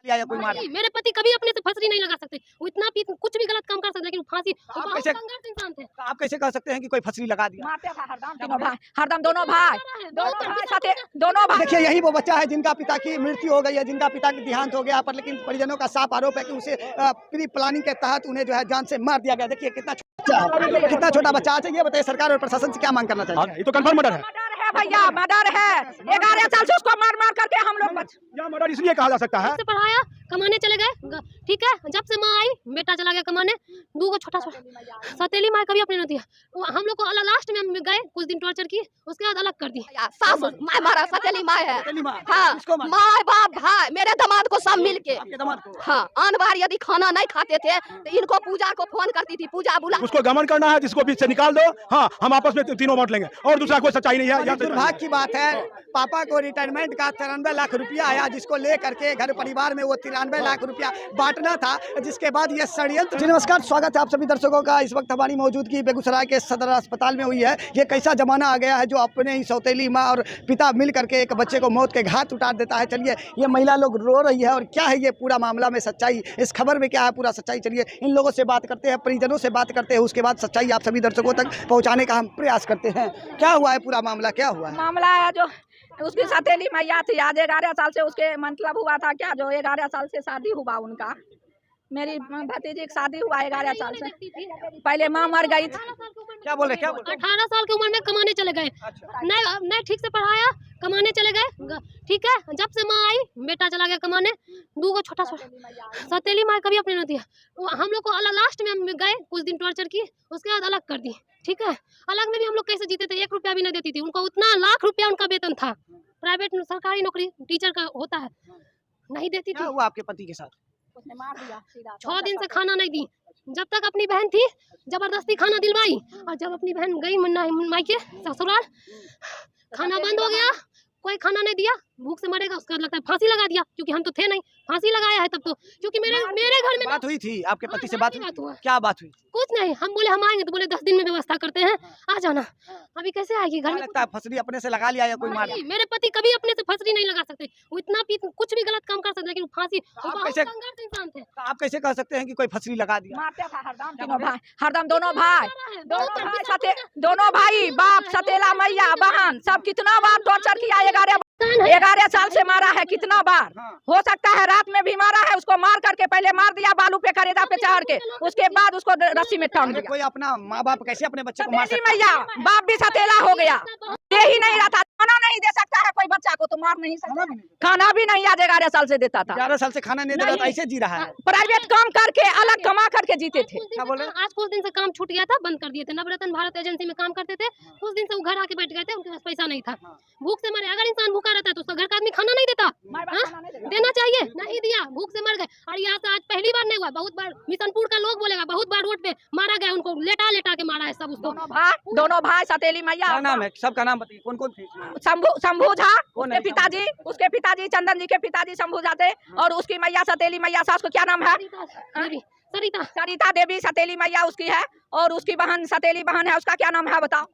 लिया या कोई मार? नहीं, मेरे पति कभी अपने से फंसरी नहीं लगा सकते। वो इतना कुछ भी गलत काम कर सकते, लेकिन फांसी आप बहुत कैसे- संघर्ष इंसान थे। आप कैसे कह सकते हैं कि कोई फसरी लगा दिया? मारते था हरदम तीनों भाई, हरदम दोनों भाई साथे दोनों भाई। देखिए यही वो बच्चा है जिनका पिता की मृत्यु हो गई है, जिनका पिता की देहांत हो गया, पर लेकिन परिजनों का साफ आरोप है कि उसे प्री प्लानिंग के तहत उन्हें जो है जान से मार दिया गया। देखिए कितना छोटा बच्चा। अच्छा ये बताइए, सरकार और प्रशासन से क्या मांग करना चाहिए? ये तो कंफर्म मर्डर है। मर्डर है भैया, मर्डर है। 11 साल से उसको मार मार करके हम लोग यह मर्डर इसलिए कहा जा सकता है। से पढ़ाया, कमाने चले गए, ठीक है। जब से माँ आई, बेटा चला गया कमाने। 2 छोटा सौतेली माँ कभी अपने नहीं दिया। हम लोग को लास्ट में हम गए, कुछ दिन टॉर्चर की, उसके बाद अलग कर दी। सास माँ मारा, सचेली माँ है। हाँ, किसको मारा? माँ बाप भाई मेरे दामाद को सब मिल के। आपके दामाद को? हाँ, आन बार यदि खाना नहीं खाते थे तो इनको पूजा को फोन करती थी, पूजा बुला। उसको गमन करना है, जिसको बीच से निकाल दो। हाँ, हम आपस में तीनों बांट लेंगे और दूसरा कोई सच्चाई नहीं है। दुर्भाग्य की बात है, पापा को रिटायरमेंट का 93 लाख रुपया आया, जिसको लेकर के घर परिवार में वो 93 लाख रुपया बांटना था, जिसके बाद ये षड्यंत्र। जी नमस्कार, स्वागत है आप सभी दर्शकों का। इस वक्त हमारी मौजूदगी बेगूसराय के सदर अस्पताल में हुई है। ये कैसा जमाना आ गया है जो अपने ही सौतेली माँ और पिता मिल करके एक बच्चे को मौत के घाट उतार देता है। चलिए ये महिला लोग रो रही है, और क्या है ये पूरा मामला में सच्चाई, इस खबर में क्या है पूरा सच्चाई। चलिए इन लोगों से बात करते हैं, परिजनों से बात करते हैं, उसके बाद सच्चाई आप सभी दर्शकों तक पहुँचाने का हम प्रयास करते हैं। क्या हुआ है, पूरा मामला क्या हुआ है? मामला है जो उसकी सौतेली मैया थी, आज 11 साल से उसके मतलब हुआ था क्या, जो 11 साल से शादी हुआ उनका। मेरी भतीजी की शादी हुआ 11 साल से पहले, माँ मर गई थी। क्या बोल रहे, क्या बोल रहे? 18 साल की उम्र में कमाने चले गए। नहीं ठीक से पढ़ाया, कमाने चले गए, ठीक है। जब से माँ आई, बेटा चला गया कमाने। 2 छोटा सौतेली माँ कभी अपने नहीं दिया। हम लोग को लास्ट में हम गए, कुछ दिन टॉर्चर की, उसके बाद अलग कर दी, ठीक है। अलग में भी हम लोग कैसे जीते थे, 1 रुपया भी नहीं देती थी उनको। उतना लाख रुपया उनका वेतन था, प्राइवेट सरकारी नौकरी टीचर का होता है, नहीं देती क्या थी। हुआ आपके पति के साथ? उसने मार दिया सीधा। 6 दिन से खाना नहीं दी। जब तक अपनी बहन थी, जबरदस्ती खाना दिलवाई, और जब अपनी बहन गई मायके ससुराल, खाना बंद हो गया, कोई खाना नहीं दिया, भूख से मरेगा। उसका लगता है फांसी लगा दिया, क्योंकि हम तो थे नहीं, फांसी लगाया है तब तो। क्योंकि मेरे घर में बात हुई थी आपके पति से? बात हुआ, क्या बात हुई? कुछ नहीं। हम बोले हम आएंगे, तो बोले 10 दिन में व्यवस्था करते हैं, आ जाना। अभी कैसे आएगी? घर में लगता है फसरी अपने से लगा लिया या कोई मार? नहीं, मेरे पति कभी अपने से फंसरी नहीं लगा सकते। वो इतना कुछ भी गलत काम कर सकते, लेकिन फांसी आप बहुत कैसे- संघर्ष इंसान थे। आप कैसे कह सकते हैं कि कोई फसरी लगा दिया? मारते था हरदम तीनों भाई, हरदम दोनों भाई दोनों भाई, बाप सतेला मैया बहन सब कितना बार टॉर्चर किया। 11 साल से मारा है, कितना बार। हो सकता है रात में भी मारा है। उसको मार करके पहले मार दिया बालू पे, करेदा पे चढ़ के, उसके बाद उसको रस्सी में टांग दिया। कोई अपना माँ बाप कैसे अपने बच्चे को मार सतेली सकता है? मैया बाप भी सतेला हो गया, दे ही नहीं रहा था। खाना नहीं दे सकता है कोई बच्चा को, तो मार नहीं सकता। खाना भी नहीं आज 11 साल से देता था। 11 साल से खाना नहीं दे रहा था, ऐसे जी रहा है। प्राइवेट काम करके अलग कमा करके जीते थे। क्या बोल रहे हैं? आज कुछ दिन से काम छूट गया था, बंद कर दिए थे। नवरत्न भारत एजेंसी में काम करते थे, कुछ दिन से वो घर आके बैठ गए थे, उनके पास पैसा नहीं था, भूख से मरे। अगर इंसान भूखा रहता है तो उसका घर का आदमी खाना नहीं देता, देना चाहिए, नहीं दिया, भूख से मर गए। और यहाँ से आज पहली बार नहीं हुआ, बहुत बार मिशनपुर का लोग बोलेगा, बहुत बार रोड पे मारा गया, उनको लेटा लेटा के मारा है सब उसको। दोनों भाई सतेली मैया। क्या नाम है सबका? नाम बताइए, कौन कौन थे? शंभू झा, कौन उसके है? पिताजी चंदन जी के पिताजी शंभू झा थे, और उसकी मैया सतेली मैया, सास को क्या नाम है? सरिता देवी सतेली मैया उसकी है, और उसकी बहन सतेली बहन है, उसका क्या नाम है बताओ?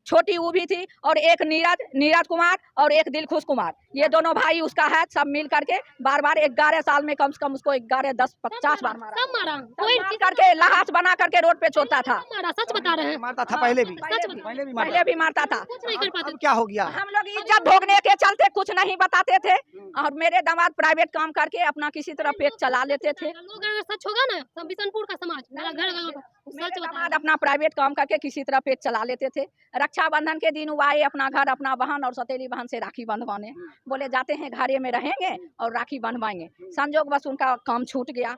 छोटी वो भी थी, और एक नीरज कुमार और एक दिलखुश कुमार, ये दोनों भाई उसका है। सब मिल करके बार 11 साल में कम से कम उसको 11, 10, 50 बार मारा। कोई करके लहास बना करके रोड पे छोड़ता था। सच बता रहे हैं, मारता था पहले भी? पहले भी मारता था। अब क्या हो गया? हम लोग इज्जत भोगने के चलते कुछ नहीं बताते थे, और मेरे दामाद प्राइवेट काम करके अपना किसी तरह पेट चला लेते थे। लोग अगर सच होगा ना, सब बिशनपुर का समाज, मेरा घर मेरे दामाद अपना प्राइवेट काम करके किसी तरह पेट चला लेते थे। रक्षाबंधन के दिन वो आए अपना घर, अपना बहन और सतेली बहन से राखी बंधवाने। बोले जाते हैं घरे में रहेंगे और राखी बंधवाएंगे। संजोग बस उनका काम छूट गया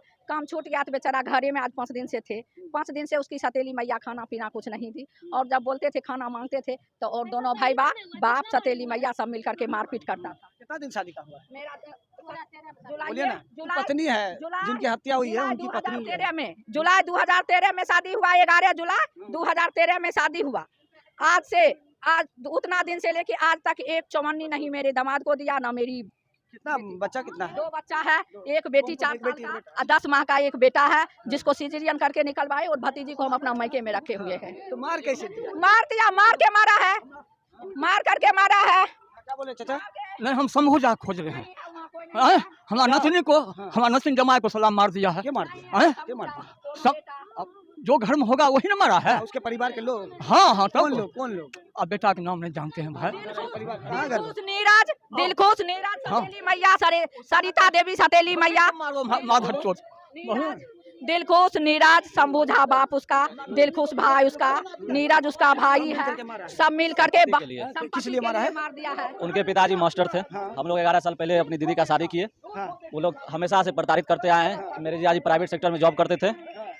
तो बेचारा घरे में आज 5 दिन से थे। 5 दिन से उसकी सतेली मैया खाना पीना कुछ नहीं दी, और जब बोलते थे खाना मांगते थे तो और दोनों भाई बाप सतेली मैया सब मिल करके मारपीट करता था। कितना दिन शादी का हुआ है? मेरा बोलिए ना, पत्नी है जिनकी हत्या हुई है, उनकी पत्नी। 2013 में, जुलाई 2013 में शादी हुआ, 11 जुलाई 2013 में शादी हुआ। आज उतना दिन से लेके आज तक एक चौवन्नी नहीं मेरे दामाद को दिया, ना मेरी। कितना बच्चा कितना है? 2 बच्चा है, एक बेटी 4 साल का, 10 माह का एक बेटा है, जिसको सिजेरियन करके निकलवाए, और भतीजी को हम अपना मायके में रखे हुए हैं। तो मार कैसे दिया? मार दिया, मार के मारा है, मार करके मारा है। क्या बोले चाचा? नहीं, हम शंभू झा खोज रहे हैं। हमारा नथनी को, हमारा नथनी जमाए को सलाम मार दिया है। क्या मार दिया? क्या मार दिया? सब जो घर में होगा वही ना मारा है। उसके परिवार के लोग? हाँ हाँ, कौन लोग? कौन लोग? अब बेटा के नाम नहीं जानते हैं भाई। कहाँ घर? नीरज, दिलखुश नीरज, सतेली मैया, सरिता देवी, सतेली मैया, माधर चोट, दिलखुश नीरज, शंभू झा बाप उसका, दिलखुश भाई उसका, नीरज उसका भाई है, सब मिल करके किस लिए मारा है? मार दिया है। उनके पिताजी मास्टर थे। हम लोग 11 साल पहले अपनी दीदी का शादी किए। वो लोग हमेशा से प्रताड़ित करते आए हैं। मेरे जियाजी प्राइवेट सेक्टर में जॉब करते थे।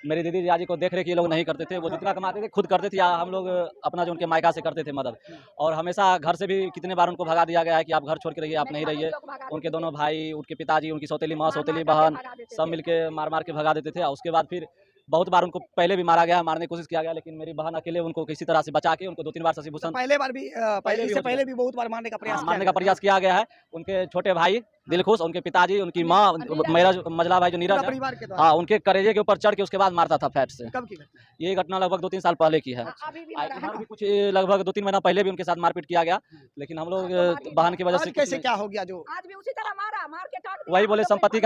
मेरी दीदी जियाजी को देख रेख ये लोग नहीं करते थे। वो जितना कमाते थे खुद करते थे, या हम लोग अपना जो उनके मायका से करते थे मदद। और हमेशा घर से भी कितने बार उनको भगा दिया गया है कि आप घर छोड़ के रहिए, आप नहीं रहिए। उनके दोनों भाई, उनके पिताजी, उनकी सौतेली माँ, सौतेली बहन सब मिलके मार के भगा देते थे। उसके बाद फिर बहुत बार उनको पहले भी मारा गया, मारने की कोशिश किया गया, लेकिन मेरी बहन अकेले उनको किसी तरह से बचा के उनको 2-3 बार शशि भूषण पहले भी बहुत बार मारने का प्रयास किया गया है। उनके छोटे भाई दिलखुश, उनके पिताजी, उनकी माँ, मेरा मजला भाई जो नीरज है, हाँ, उनके करेजे के ऊपर चढ़ के उसके बाद मारता था फैट से। कब की घटना? ये घटना लगभग 2-3 साल पहले की है। इधर भी कुछ लगभग 2-3 महीना पहले भी उनके साथ मारपीट किया गया, लेकिन हम लोग बहन की वजह से कैसे क्या हो गया? जो आज भी उसी तरह मारा, मार के टांग दिया। वही बोले संपत्ति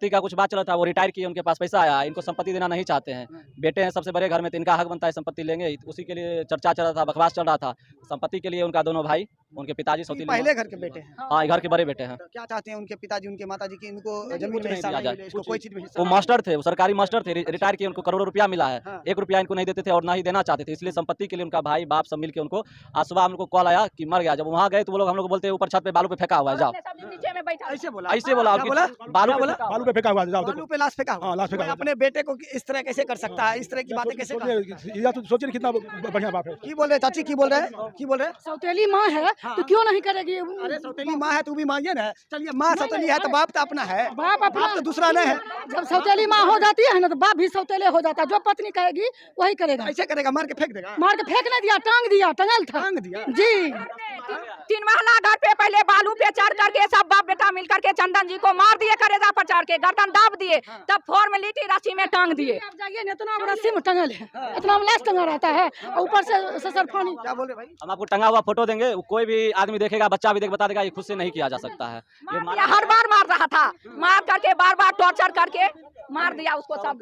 का कुछ बात चला था। वो रिटायर किए, उनके पास पैसा आया, इनको संपत्ति देना नहीं चाहते हैं। बेटे हैं सबसे बड़े घर में, तो इनका हक बनता है संपत्ति लेंगे। उसी के लिए चर्चा चल रहा था, बकवास चल रहा था। संपत्ति के लिए उनका दोनों भाई, उनके पिताजी सौतेली पहले घर के बेटे हैं? हाँ, घर के बड़े बेटे हैं। क्या चाहते हैं उनके पिताजी, उनके माताजी की इनको जमीन में हिस्सा मिले, इसको कोई चीज में हिस्सा? वो मास्टर थे, वो सरकारी मास्टर थे, रिटायर किए, उनको करोड़ों रुपया मिला है। 1 रुपया इनको नहीं देते थे और ना ही देना चाहते थे। इसलिए संपत्ति के लिए उनका भाई बाप सब मिलकर उनको, आज सुबह हमको कॉल आया कि मर गया। जब वहाँ गए तो वो लोग हम लोग बोलते हैं ऊपर छत पे बालू पे फेंका हुआ है, जाओ। नीचे में बैठा ऐसे बोला? ऐसे बोला बालू पे फेंका हुआ है, जाओ बालू पे लाश फेंका? हाँ, लाश फेंका हुआ है। अपने बेटे को इस तरह कैसे कर सकता है? इस तरह की बातें कैसे कर सकता है? या तो सोचिए कितना बढ़िया बाप है। की बोल रहे चाची? की बोल रहे हैं? की बोल रहे हैं? सौतेली माँ है तो क्यों नहीं करेगी? अरे सौतेली माँ है, तू भी माँ है। चलिए, माँ सौतेली है तो बाप तो अपना है, बाप अपना तो दूसरा नहीं है। जब सौतेली माँ हो जाती है ना तो बाप भी सौतेले हो जाता है। जो पत्नी कहेगी वही करेगा। ऐसे करेगा? मार के फेंक देगा? मार के फेंक नहीं दिया, टांग दिया, टंगल था। टांग दिया? जी। 3 महला घर पे पहले बालू पे चढ़ करके सब बाप बेटा मिल करके चंदन जी को मार दिए, करेजा पर चढ़ के गर्दन दाब दिए, तब फॉर्मेलिटी रस्सी में टांग दिए। जाइए ना, इतना बड़ा रस्सी में टंगल है, इतना लाश टंगा रहता है, और ऊपर से ससर पानी। क्या बोले भाई? हम आपको टंगा हुआ फोटो देंगे, कोई भी आदमी देखेगा, बच्चा भी देख बता देगा ये खुद से नहीं किया जा सकता है। ये हर बार मार रहा था, मार करके बार बार टॉर्चर करके मार दिया उसको सब।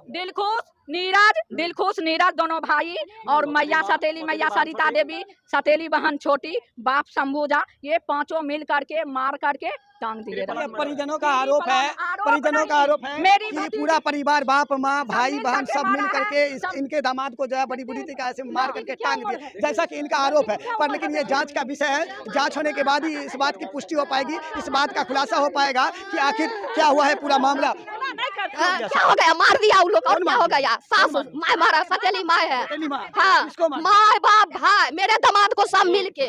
दिलखुश नीरज दोनों भाई, और मैया सतेली मैया, सरिता देवी, सतेली बहन छोटी, बाप शंभू झा, ये पांचों मिल करके मार करके टांग दिए। परिजनों का आरोप है, परिजनों का आरोप है कि पूरा परिवार, बाप माँ भाई बहन सब मिल करके इनके दामाद को जो है बड़ी बुरी तरीके से मार करके टांग दिया, जैसा कि इनका आरोप है। पर लेकिन ये जांच का विषय है, जांच होने के बाद ही इस बात की पुष्टि हो पाएगी, इस बात का खुलासा हो पाएगा कि आखिर क्या हुआ है पूरा मामला। क्या हो गया? मार दिया उन लोग, और क्या हो गया? सास माँ मारा, सतेली माँ है। हाँ, माँ बाप भाई, मेरे दामाद को सब मिल के।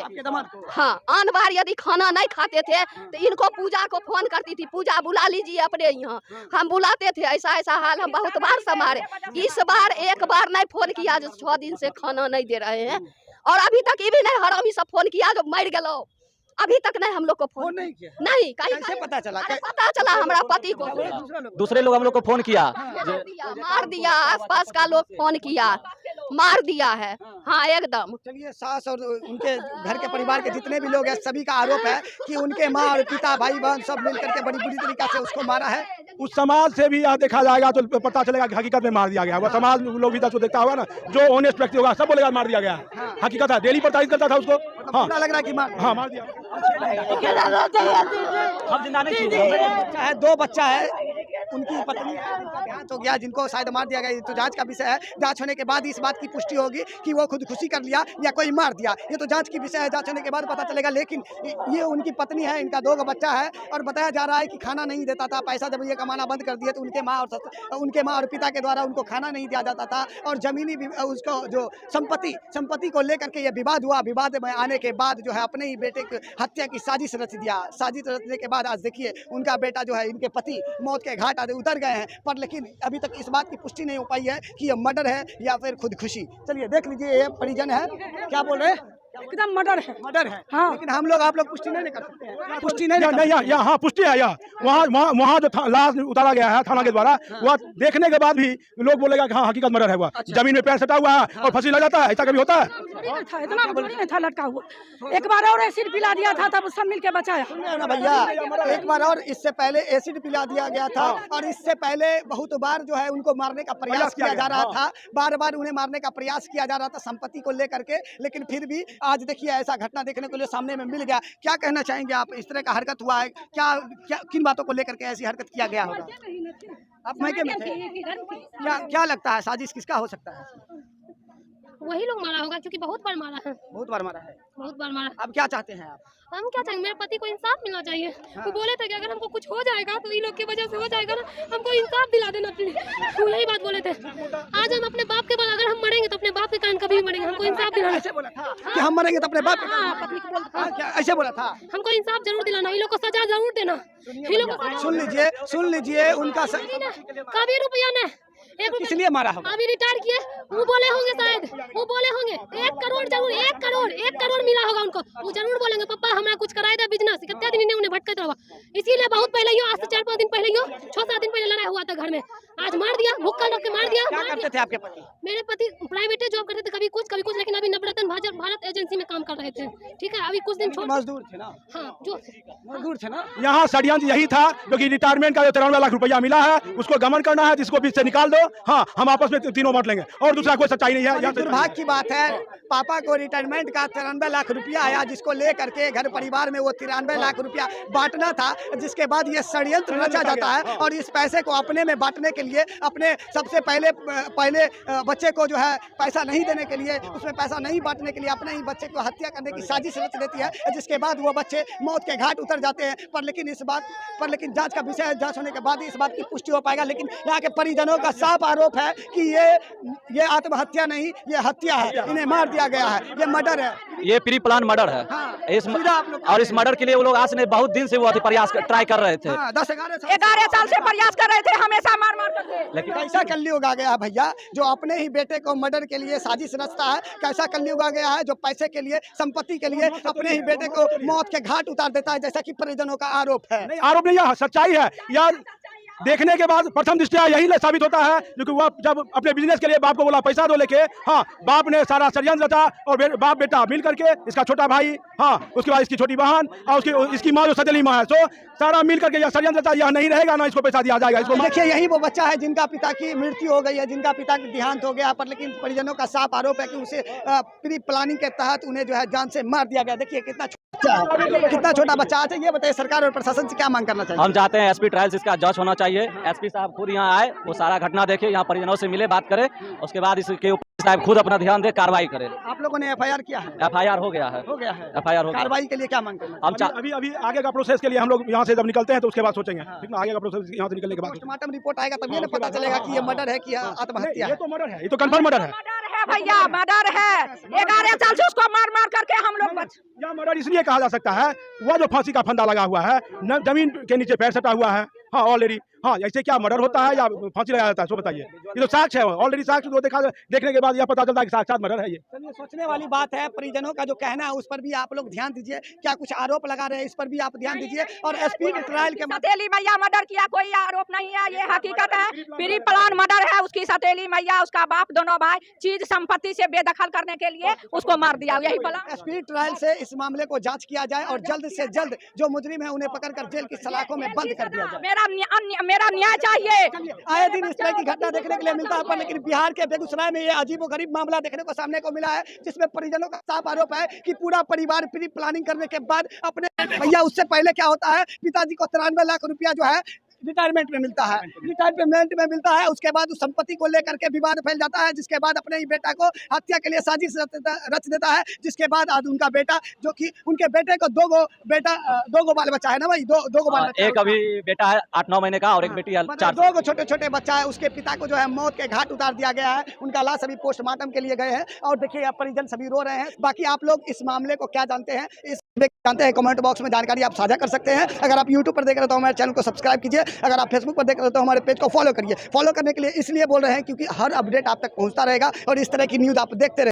हाँ, आन बार यदि खाना नहीं खाते थे तो इनको पूजा को फोन करती थी, पूजा बुला लीजिए अपने यहाँ। हम बुलाते थे, ऐसा ऐसा हाल हम बहुत बार संभाले। इस बार एक बार नहीं फोन किया जो 6 दिन से खाना नहीं दे रहे हैं, और अभी तक ये भी नहीं हरामी सब फोन किया जो मर गलो, अभी तक नहीं हम लोग को फोन नहीं किया। नहीं, कैसे पता चला? पता चला हमारा पति को, दूसरे लोग हम लोग को फोन किया, मार दिया, आसपास का लोग फोन किया, मार दिया है। हाँ, एकदम। चलिए, सास और उनके घर के परिवार के जितने भी लोग हैं सभी का आरोप है कि उनके माँ और पिता भाई बहन सब मिलकर के बड़ी बुरी तरीके से उसको मारा है। उस समाज से भी यह देखा जाएगा तो पता चलेगा कि हकीकत में मार दिया गया। वह समाज लोग भी देखता होगा ना, जो ऑनेस्ट व्यक्ति होगा सब बोलेगा मार दिया गया। हकीकत है, डेली प्रताड़ित करता था उसको। हाँ, लग रहा है कि मार दिया। चाहे 2 बच्चा है, उनकी पत्नी है, उनका देहांत हो गया, जिनको शायद मार दिया गया। तो जांच का विषय है, जांच होने के बाद इस बात की पुष्टि होगी कि वो खुदकुशी कर लिया या कोई मार दिया। ये तो जांच की विषय है, जांच होने के बाद पता चलेगा। लेकिन ये उनकी पत्नी है, इनका 2 बच्चा है, और बताया जा रहा है कि खाना नहीं देता था। पैसा जब ये कमाना बंद कर दिए तो उनके माँ और पिता के द्वारा उनको खाना नहीं दिया जाता था, और जमीनी उसको जो संपत्ति को लेकर के ये विवाद हुआ। विवाद में आने के बाद जो है अपने ही बेटे की हत्या की साजिश रच दिया। साजिश रचने के बाद आज देखिए उनका बेटा जो है, इनके पति मौत के घाट आदि उतर गए हैं। पर लेकिन अभी तक इस बात की पुष्टि नहीं हो पाई है कि ये मर्डर है या फिर खुदकुशी। चलिए देख लीजिए, ये परिजन है, क्या बोल रहे हैं? एकदम मर्डर है। मर्डर है। हाँ। लेकिन हम लोग आप लोग पुष्टि नहीं कर सकते हैं। पुष्टि नहीं नहीं यहाँ हाँ पुष्टि है यहाँ वहाँ जो लाश उतारा गया है थाना के द्वारा, वह देखने के बाद भी लोग बोलेगा कि हाँ हकीकत मर्डर है। वह जमीन में पैर सटा हुआ है और फांसी लग जाता है, ऐसा कभी होता है? इतना थोड़ी नहीं था लटका हुआ। एक बार और एसिड पिला दिया था, तब सब मिलके बचाया। ना भैया, एक बार और इससे पहले एसिड पिला दिया गया था और इससे पहले बहुत बार जो है उनको मारने का प्रयास किया जा रहा था। बार बार उन्हें मारने का प्रयास किया जा रहा था संपत्ति को लेकर के, लेकिन फिर भी आज देखिए ऐसा घटना देखने को लिए सामने में मिल गया। क्या कहना चाहेंगे आप? इस तरह का हरकत हुआ है, क्या किन बातों को लेकर के ऐसी हरकत किया गया होगा? आप मैके में थे, क्या लगता है साजिश किसका हो सकता है? वही लोग मारा होगा, क्योंकि बहुत बार मारा है। बहुत बार मारा है। बहुत बार मारा। अब क्या चाहते हैं आप? हम क्या चाहेंगे, मेरे पति को इंसाफ मिलना चाहिए। वो बोले थे कि अगर हमको कुछ हो जाएगा तो इन लोग की वजह से हो जाएगा ना, हमको इंसाफ दिला देना प्लीज। वो यही बात बोले थे। आज हम अपने बाप के बाद अगर हम मरेंगे तो अपने बाप के कारण कभी भी मरेंगे। हमको इंसाफ दिलाना। ऐसे बोला था कि हम मरेंगे तो अपने बाप के कारण? ऐसे बोला था। हमको इंसाफ जरूर दिलाना, इन लोग को सजा जरूर देना। सुन लीजिए उनका कभी रुपया नहीं इसलिए मारा होगा। अभी रिटायर किए, वो बोले होंगे शायद, वो बोले होंगे 1 करोड़ जरूर, 1 करोड़ मिला होगा उनको। वो जरूर बोलेंगे पापा हमारा कुछ कराए दे बिजनेस। कितने दिन उन्हें भटकते रहा, इसीलिए बहुत पहले ही, आज से 4-5 दिन पहले ही, 6-7 दिन पहले लड़ाई हुआ था घर में। आज मार दिया, भूखा रख के मार दिया। क्या करते थे आपके पति? मेरे पति प्राइवेट जॉब करते थे, कभी कुछ, लेकिन अभी नवरत्न भारत एजेंसी में काम कर रहे थे। ठीक है, अभी कुछ दिन छोड़ मजदूर थे ना? हाँ, जो मजदूर थे ना। यहाँ षड्यंत्र यही था, क्योंकि रिटायरमेंट का जो 93 लाख रुपया मिला है उसको गमन करना है, जिसको बीच से निकाल दो। हाँ, हम आपस में तीनों बांट लेंगे और दूसरा कोई सच्चाई नहीं है। दुर्भाग्य की बात है, पापा को रिटायरमेंट का 93 लाख रुपया आया, जिसको लेकर के घर परिवार में वो 93 लाख रुपया बांटना था, जिसके बाद ये षड्यंत्र रचा जाता है और इस पैसे को अपने में बांटने के लिए, अपने सबसे पहले बच्चे को जो है पैसा नहीं देने के लिए, उसमें पैसा नहीं बांटने के लिए अपने ही बच्चे को हत्या करने की साजिश रच देती है, जिसके बाद वो बच्चे मौत के घाट उतर जाते हैं। लेकिन जांच का विषय, जांच होने के बाद इस बात की पुष्टि हो पाएगा। लेकिन यहाँ के परिजनों का साफ आरोप है कि ये आत्महत्या नहीं, ये हत्या है, इन्हें मार दिया गया है, ये मर्डर है, ये प्री प्लान मर्डर है। और इस मर्डर के लिए वो लोग आज ने बहुत दिन से वो प्रयास ट्राई कर रहे थे। 11 साल से प्रयास कर रहे थे, हमेशा मार करके। लेकिन कैसा कलयुग आ गया भैया, जो अपने ही बेटे को मर्डर के लिए साजिश रचता है। कैसा कलयुग आ गया है, जो पैसे के लिए, संपत्ति के लिए अपने ही बेटे को मौत के घाट उतार देता है, जैसा कि परिजनों का आरोप है। आरोप नहीं, यह सच्चाई है यार। देखने के बाद प्रथम दृष्टया यही साबित होता है, क्योंकि वह जब अपने बिजनेस के लिए बाप को बोला पैसा दो लेके, हाँ बाप ने सारा षड्यंत्र रचा और बाप बेटा मिल करके, इसका छोटा भाई, हाँ उसके बाद इसकी छोटी बहन और इसकी माँ जो सतीली माँ है, तो सारा मिल करके यह षड्यंत्र रचा। यह नहीं रहेगा ना, इसको पैसा दिया जाएगा। इसको देखिए, यही वो बच्चा है जिनका पिता की मृत्यु हो गई है, जिनका पिता की देहांत हो गया, पर लेकिन परिजनों का साफ आरोप है कि उसे प्री प्लानिंग के तहत उन्हें जो है जान से मार दिया गया। देखिए कितना छोटा बच्चा है। ये बताइए, सरकार और प्रशासन से क्या मांग करना चाहिए? हम चाहते हैं एसपी ट्रायल्स इसका जांच होना चाहिए। एसपी साहब खुद यहाँ आए, वो सारा घटना देखे, यहाँ परिजनों से मिले, बात करें, उसके बाद इसके ऊपर साहब खुद अपना ध्यान दे, कार्रवाई करें। आप लोगों ने FIR किया है? FIR हो गया है। FIR हो गया। कार्रवाई के लिए क्या मांग करना? हम अभी आगे का प्रोसेस के लिए हम लोग यहाँ से जब निकलते हैं तो उसके बाद सोचेंगे, ठीक ना? आगे का प्रोसेस यहाँ से निकलने के बाद पोस्टमार्टम रिपोर्ट आएगा, तब ये पता चलेगा कि ये मर्डर है कि आत्महत्या है। ये तो मर्डर है, ये तो कंफर्म मर्डर है। भैया मर्डर है, 11 साल से उसको मार करके हम लोग यह मर्डर इसलिए कहा जा सकता है, वह जो फांसी का फंदा लगा हुआ है, जमीन के नीचे पैर सटा हुआ है, हाँ ऑलरेडी, हाँ ऐसे क्या मर्डर होता है या फांसी लगाया जाता है, सो बताइए। ये तो साक्ष्य है, ऑलरेडी साक्ष्य को देखने के बाद यह पता चलता है कि साक्षात मर्डर है। ये सोचने वाली बात है। परिजनों का जो कहना है उस पर भी आप लोग ध्यान दीजिए। क्या कुछ आरोप लगा रहे हैं, इस पर भी आप ध्यान दीजिए। और एसपी ट्रायल के सतीली मैया मर्डर किया, कोई आरोप नहीं है, ये हकीकत है। प्री प्लान मर्डर है। उसकी सतीली मैया, उसका बाप, दोनों भाई चीज संपत्ति से बेदखल करने के लिए उसको मार दिया, यही प्लान। एसपी ट्रायल से इस मामले को जांच किया जाए और जल्द से जल्द जो मुजरिम है उन्हें पकड़कर जेल की सलाखों में बंद कर दिया जाए। मेरा न्याय चाहिए। आए दिन इस तरह की घटना देखने के लिए मिलता है, पर लेकिन बिहार के बेगूसराय में ये अजीबोगरीब मामला देखने को सामने को मिला है, जिसमें परिजनों का साफ आरोप है कि पूरा परिवार प्री प्लानिंग करने के बाद अपने भैया, उससे पहले क्या होता है, पिताजी को 93 लाख रुपया जो है रिटायरमेंट में मिलता है, उसके बाद उस संपत्ति को लेकर के विवाद फैल जाता है, जिसके बाद अपने ही बेटा को हत्या के लिए साजिश रच देता है, जिसके बाद आज उनका बेटा, जो कि उनके बेटे को दो गो बाल बच्चा है ना भाई, दो गो बाल बच्चा, एक अभी बेटा है 8-9 महीने का और एक बेटी है 4। 2 गो छोटे बच्चा है। उसके पिता को जो है मौत के घाट उतार दिया गया है, उनका लाश अभी पोस्टमार्टम के लिए गए हैं और देखिए अब परिजन सभी रो रहे हैं। बाकी आप लोग इस मामले को क्या जानते हैं, कमेंट बॉक्स में जानकारी आप साझा कर सकते हैं। अगर आप यूट्यूब पर देख रहे हो तो हमारे चैनल को सब्सक्राइब कीजिए, अगर आप फेसबुक पर देख रहे हो तो हमारे पेज को फॉलो करिए। फॉलो करने के लिए इसलिए बोल रहे हैं क्योंकि हर अपडेट आप तक पहुंचता रहेगा और इस तरह की न्यूज़ आप देखते रहे।